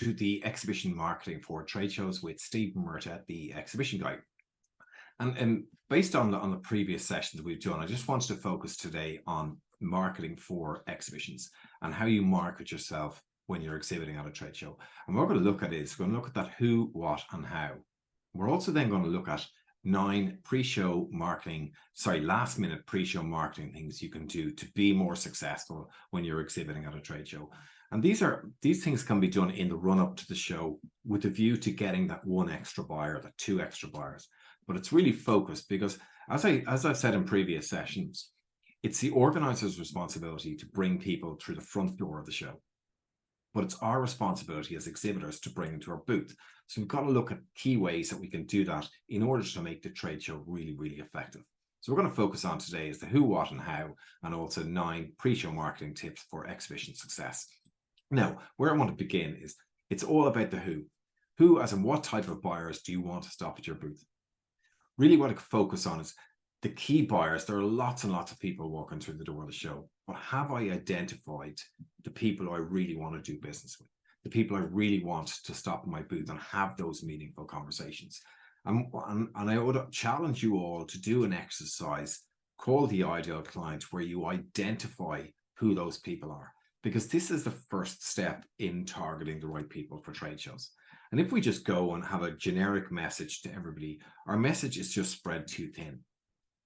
to the exhibition marketing for trade shows with Steve Murta, the exhibition guy. And based on the previous sessions we've done, I just wanted to focus today on marketing for exhibitions and how you market yourself when you're exhibiting at a trade show. And what we're going to look at is we're going to look at that who, what, and how. We're also then going to look at 9 pre-show marketing, last minute pre-show marketing things you can do to be more successful when you're exhibiting at a trade show. And these things can be done in the run up to the show with a view to getting that 1 extra buyer, that 2 extra buyers. But it's really focused because, as I've said in previous sessions, it's the organizer's responsibility to bring people through the front door of the show. But it's our responsibility as exhibitors to bring them to our booth. So we've got to look at key ways that we can do that in order to make the trade show really, really effective. So we're going to focus on today is the who, what, and how, and also 9 pre-show marketing tips for exhibition success. Now, where I want to begin is it's all about the who. Who, as in what type of buyers do you want to stop at your booth? Really what I focus on is the key buyers. There are lots and lots of people walking through the door of the show, but have I identified the people I really want to do business with, the people I really want to stop in my booth and have those meaningful conversations? And I would challenge you all to do an exercise called the ideal client, where you identify who those people are, because this is the first step in targeting the right people for trade shows. And if we just go and have a generic message to everybody, our message is just spread too thin.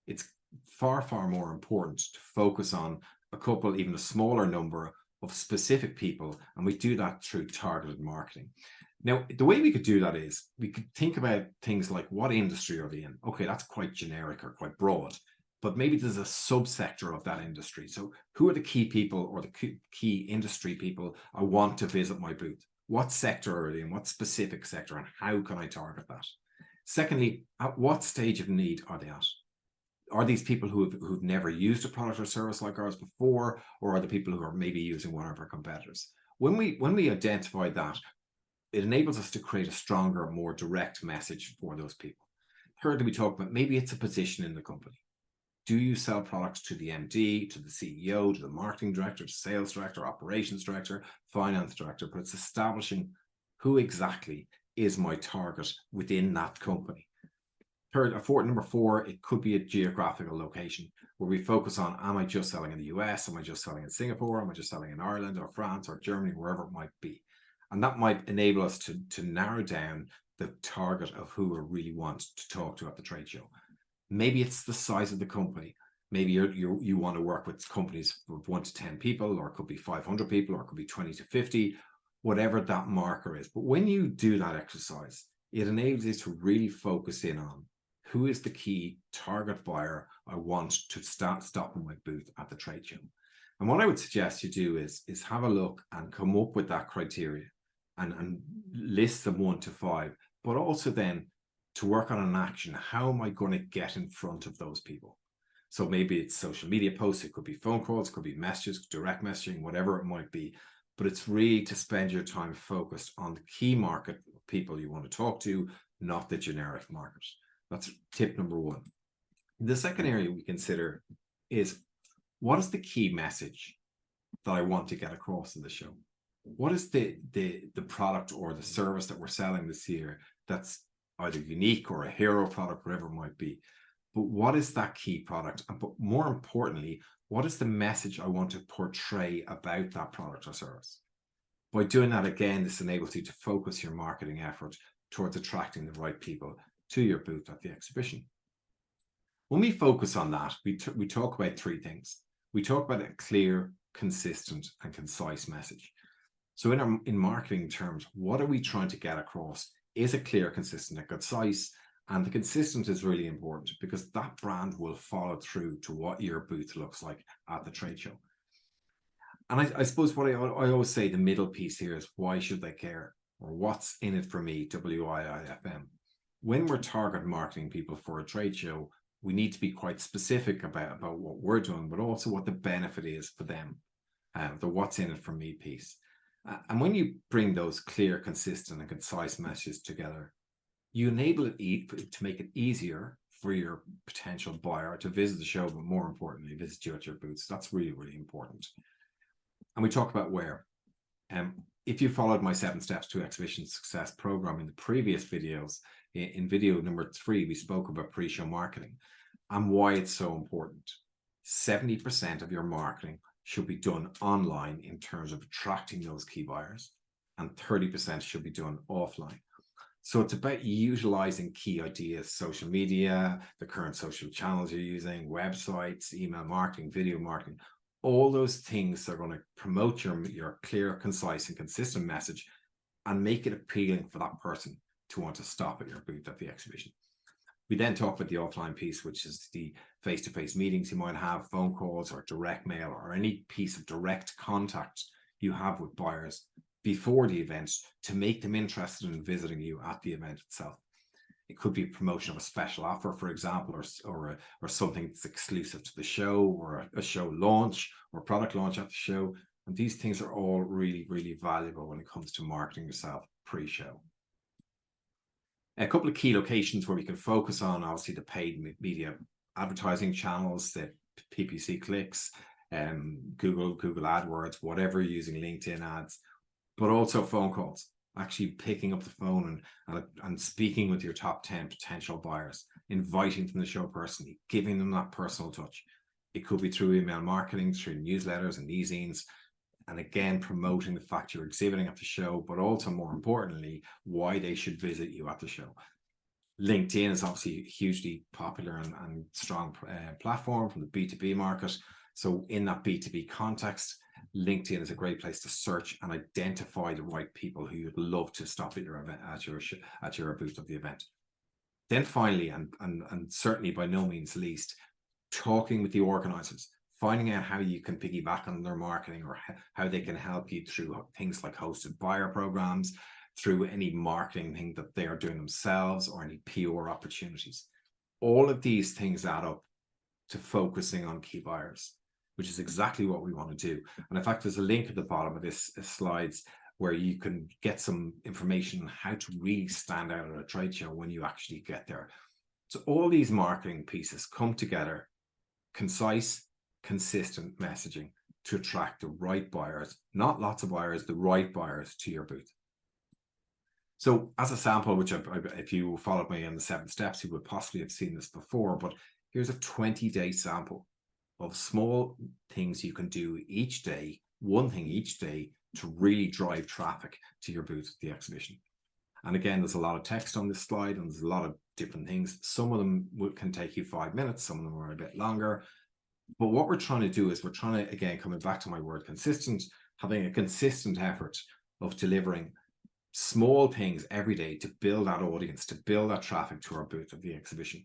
It's far, far more important to focus on a couple, even a smaller number of specific people. And we do that through targeted marketing. Now, the way we could do that is we could think about things like, what industry are they in? Okay, that's quite generic or quite broad, but maybe there's a subsector of that industry. So who are the key people or the key industry people I want to visit my booth? What sector are they in? What specific sector? And how can I target that? Secondly, at what stage of need are they at? Are these people who've never used a product or service like ours before, or are the people who are maybe using one of our competitors? When we identify that, it enables us to create a stronger, more direct message for those people. Thirdly, we talk about maybe it's a position in the company. Do you sell products to the MD, to the CEO, to the marketing director, to sales director, operations director, finance director? But it's establishing who exactly is my target within that company. Number 4, it could be a geographical location where we focus on, am I just selling in the US? Am I just selling in Singapore? Am I just selling in Ireland or France or Germany, wherever it might be? And that might enable us to narrow down the target of who we really want to talk to at the trade show. Maybe it's the size of the company. Maybe you want to work with companies with 1 to 10 people, or it could be 500 people, or it could be 20 to 50, whatever that marker is. But when you do that exercise, it enables you to really focus in on who is the key target buyer I want to stop in my booth at the trade show. And what I would suggest you do is have a look and come up with that criteria and list them 1 to 5, but also then to work on an action. How am I going to get in front of those people? So maybe it's social media posts, it could be phone calls, it could be messages, direct messaging, whatever it might be. But it's really to spend your time focused on the key market people you want to talk to, not the generic market. That's tip number 1. The second area we consider is, what is the key message that I want to get across in the show? What is the product or the service that we're selling this year that's either unique or a hero product, whatever it might be? But what is that key product? But more importantly, what is the message I want to portray about that product or service? By doing that, again, this enables you to focus your marketing effort towards attracting the right people to your booth at the exhibition. When we focus on that, we talk about 3 things. We talk about a clear, consistent, and concise message. So in marketing terms, what are we trying to get across? Is it clear, consistent, and concise? And the consistent is really important, because that brand will follow through to what your booth looks like at the trade show. And I suppose what I always say, the middle piece here is, why should they care? Or what's in it for me, WIIFM? When we're target marketing people for a trade show, we need to be quite specific about what we're doing, but also what the benefit is for them, the what's in it for me piece. And when you bring those clear, consistent, and concise messages together, you enable it to make it easier for your potential buyer to visit the show, but more importantly, visit you at your booths. That's really, really important. And we talk about where. if you followed my 7 Steps to Exhibition Success program in the previous videos, in video number 3, we spoke about pre-show marketing and why it's so important. 70% of your marketing should be done online in terms of attracting those key buyers, and 30% should be done offline. So it's about utilizing key ideas, social media, the current social channels you're using, websites, email marketing, video marketing, all those things are going to promote your clear, concise, and consistent message and make it appealing for that person to want to stop at your booth at the exhibition. We then talk about the offline piece, which is the face-to-face meetings you might have, phone calls or direct mail, or any piece of direct contact you have with buyers before the event to make them interested in visiting you at the event itself. It could be a promotion of a special offer, for example, or something that's exclusive to the show, or a show launch or product launch at the show. And these things are all really, really valuable when it comes to marketing yourself pre-show. A couple of key locations where we can focus on, obviously, the paid media advertising channels, the PPC clicks, Google AdWords, whatever you're using, LinkedIn ads, but also phone calls, actually picking up the phone and speaking with your top 10 potential buyers, inviting them to the show personally, giving them that personal touch. It could be through email marketing, through newsletters and e-zines, and again, promoting the fact you're exhibiting at the show, but also more importantly, why they should visit you at the show. LinkedIn is obviously a hugely popular and strong platform from the B2B market. So in that B2B context, LinkedIn is a great place to search and identify the right people who you'd love to stop at your event, at your booth of the event. Then finally, and certainly by no means least, talking with the organizers, finding out how you can piggyback on their marketing, or how they can help you through things like hosted buyer programs, through any marketing thing that they are doing themselves, or any PR opportunities. All of these things add up to focusing on key buyers, which is exactly what we want to do. And in fact, there's a link at the bottom of this slides where you can get some information on how to really stand out at a trade show when you actually get there. So all these marketing pieces come together, concise, consistent messaging to attract the right buyers, not lots of buyers, the right buyers to your booth. So as a sample, which if you followed me on the 7 steps, you would possibly have seen this before, but here's a 20-day sample of small things you can do each day, one thing each day, to really drive traffic to your booth at the exhibition. And again, there's a lot of text on this slide, and there's a lot of different things. Some of them can take you 5 minutes, some of them are a bit longer. But what we're trying to do is we're trying to, again, coming back to my word consistent, having a consistent effort of delivering small things every day to build that audience, to build that traffic to our booth at the exhibition,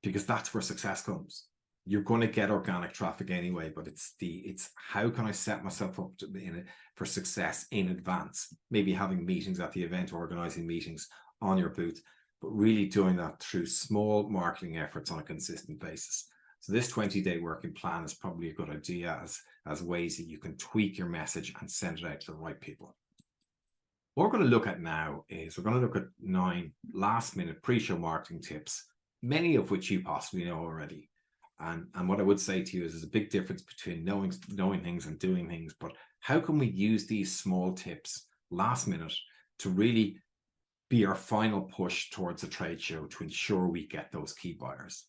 because that's where success comes. You're going to get organic traffic anyway, but it's how can I set myself up for success in advance? Maybe having meetings at the event, organizing meetings on your booth, but really doing that through small marketing efforts on a consistent basis. So this 20-day working plan is probably a good idea as ways that you can tweak your message and send it out to the right people. What we're going to look at now is we're going to look at 9 last-minute pre-show marketing tips, many of which you possibly know already. And what I would say to you is there's a big difference between knowing things and doing things, but how can we use these small tips last minute to really be our final push towards a trade show to ensure we get those key buyers?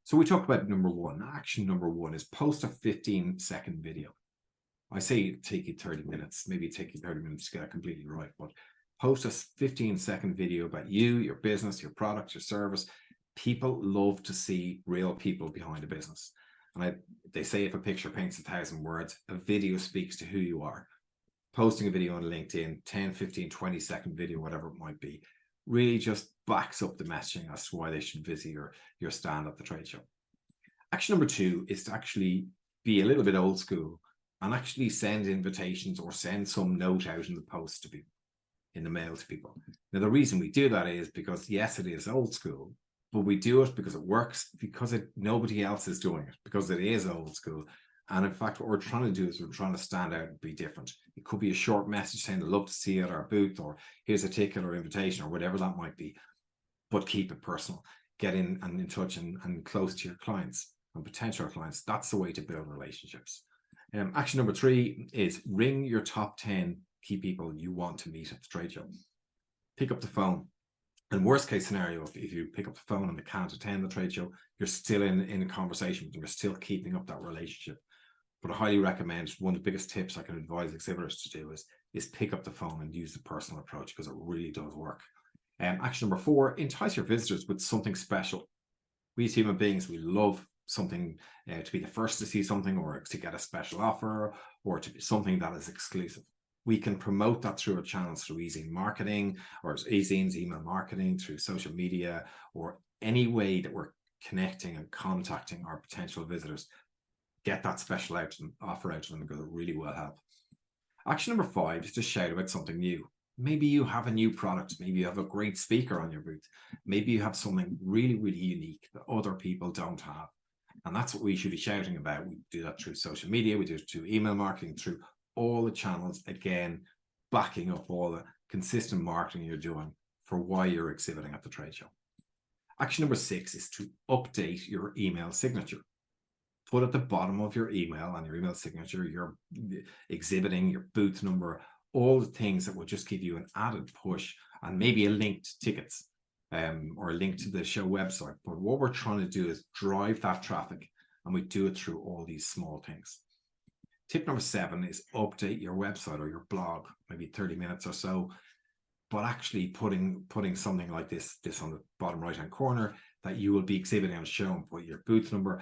So we talk about number 1. Action number 1 is post a 15-second video. I say it take you 30 minutes, maybe it take you 30 minutes to get it completely right, but post a 15-second video about you, your business, your product, your service. People love to see real people behind a business. And they say if a picture paints 1,000 words, a video speaks to who you are. Posting a video on LinkedIn, 10, 15, 20-second video, whatever it might be, really just backs up the messaging as to why they should visit your stand at the trade show. Action number 2 is to actually be a little bit old school and actually send invitations or send some note out in the post to people, in the mail to people. Now, the reason we do that is because, yes, it is old school, but we do it because it works, because nobody else is doing it, because it is old school. And in fact, what we're trying to do is we're trying to stand out and be different. It could be a short message saying, I'd love to see you at our booth, or here's a ticket or invitation, or whatever that might be. But keep it personal. Get in and in touch and close to your clients and potential clients. That's the way to build relationships. Action number 3 is ring your top 10 key people you want to meet at the trade show. Pick up the phone. And worst case scenario, if you pick up the phone and they can't attend the trade show, you're still in a conversation with them. You're still keeping up that relationship. But I highly recommend, one of the biggest tips I can advise exhibitors to do is pick up the phone and use the personal approach, because it really does work. Action number 4, entice your visitors with something special. We as human beings, we love something, to be the first to see something, or to get a special offer, or to be something that is exclusive. We can promote that through our channels, through e-zine marketing, or e-zines, email marketing, through social media, or any way that we're connecting and contacting our potential visitors. Get that special offer out to them, because it really will help. Action number 5 is to shout about something new. Maybe you have a new product. Maybe you have a great speaker on your booth. Maybe you have something really, really unique that other people don't have. And that's what we should be shouting about. We do that through social media. We do it through email marketing, through all the channels, again, backing up all the consistent marketing you're doing for why you're exhibiting at the trade show. Action number 6 is to update your email signature. Put at the bottom of your email, and your email signature, your exhibiting, your booth number, all the things that will just give you an added push, and maybe a link to tickets, or a link to the show website. But what we're trying to do is drive that traffic, and we do it through all these small things. Tip number 7 is update your website or your blog, maybe 30 minutes or so, but actually putting something like this on the bottom right hand corner, that you will be exhibiting on a show, and put your booth number.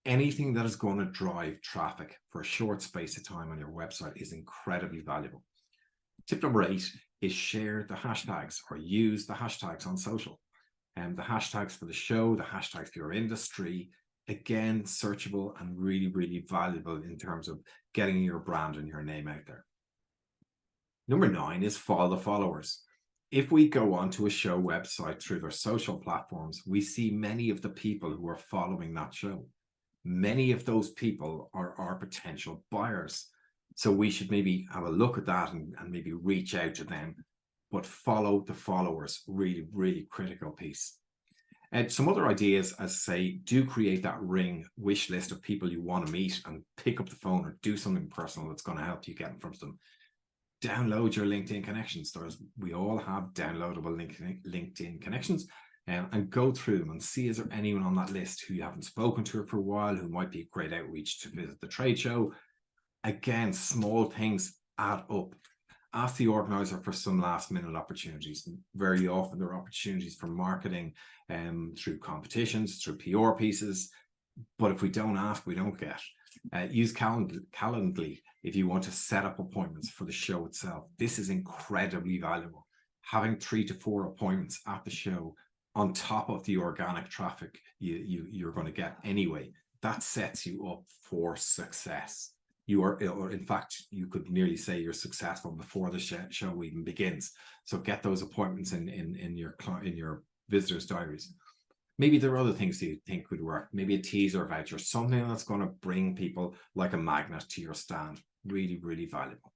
Anything that is going to drive traffic for a short space of time on your website is incredibly valuable. Tip number 8 is share the hashtags, or use the hashtags on social. And the hashtags for the show, the hashtags for your industry, again, searchable and really, really valuable in terms of getting your brand and your name out there. Number 9 is follow the followers. If we go onto a show website through their social platforms, we see many of the people who are following that show. Many of those people are our potential buyers. So we should maybe have a look at that and maybe reach out to them. But follow the followers, really, really critical piece. And some other ideas, as I say, do create that ring wish list of people you want to meet, and pick up the phone or do something personal that's going to help you get in front of them. Download your LinkedIn connections. We all have downloadable LinkedIn connections. And go through them and see, is there anyone on that list who you haven't spoken to for a while, who might be a great outreach to visit the trade show. Again, small things add up. Ask the organizer for some last minute opportunities. Very often there are opportunities for marketing through competitions, through PR pieces. But if we don't ask, we don't get. Use Calendly if you want to set up appointments for the show itself. This is incredibly valuable. Having 3 to 4 appointments at the show, on top of the organic traffic you're going to get anyway, that sets you up for success. Or in fact, you could nearly say you're successful before the show even begins. So get those appointments in your visitors' diaries. Maybe there are other things that you think would work. Maybe a teaser voucher, something that's going to bring people like a magnet to your stand. Really, really valuable.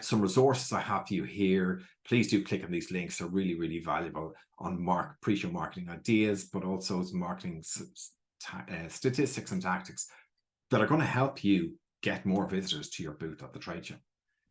Some resources I have for you here. Please do click on these links. They're really, really valuable on pre-show marketing ideas, but also as marketing statistics and tactics that are going to help you get more visitors to your booth at the trade show.